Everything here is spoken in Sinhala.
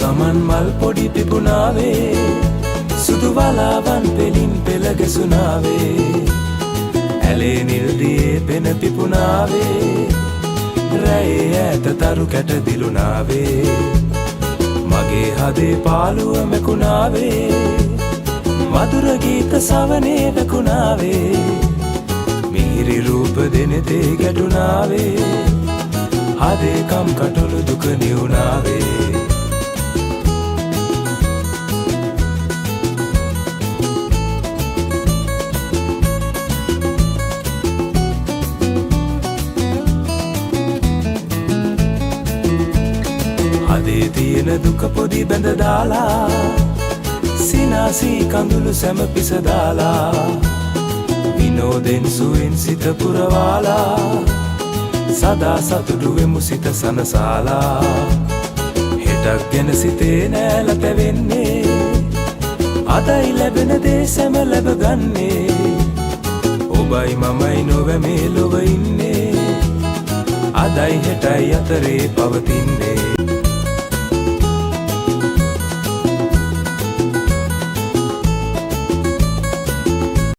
සමන් මල් පොඩි පිපුණාවේ සුදු වලාවන් පෙලින් පෙළ ගැසුණාවේ ඇලේ නිල්දියේ පෙන පිපුණාවේ රැයේ ඈත තරු කැට දිලුණාවේ මගේ හදේ පාළුව මැකුණාවේ මధుර ගීත සවනේ වැකුණාවේ මිහිරි රූප දෙනෙතේ ගැටුණාවේ හදේ කම් කටොළු දුක නිවුණාවේ හදේ තියෙන දුක පොඩි බැඳ දාලා සිනාසී කඳුළු සැම පිස දාලා විනෝදෙන් සුවෙන් සිත පුරවාලා සදා සතුටු වෙමු සිත සනසාලා හෙටක් ගැන සිතේ නෑල පැවෙන්නේ අදයි ලැබෙන දේ සැම ලැබගන්නේ ඔබයි මමයි නොව මේ ලොව ඉන්නේ අදයි හෙටයි අතරේ පවතින්නේ